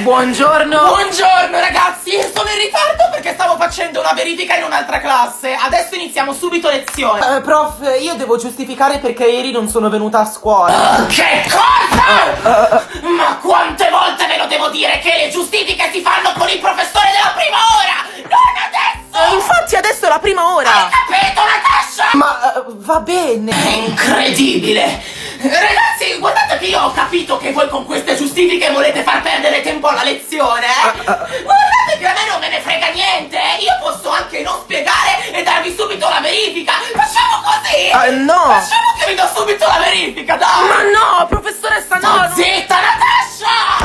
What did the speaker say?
Buongiorno. Buongiorno ragazzi, sono in ritardo perché stavo facendo una verifica in un'altra classe. Adesso iniziamo subito lezione. Prof, io devo giustificare perché ieri non sono venuta a scuola. Che cosa? Ma quante volte ve lo devo dire che le giustifiche si fanno con il professore della prima ora, non adesso! Infatti adesso è la prima ora. Hai capito, Natasha? Ma va bene. È incredibile! Ragazzi, guardate che io ho capito che voi con queste giustifiche volete far perdere tempo alla lezione, Guardate che a me non me ne frega niente, Io posso anche non spiegare e darvi subito la verifica. Facciamo così! No. Facciamo che vi do subito la verifica, dai! Ma no, professoressa, no. Zitta, Natasha!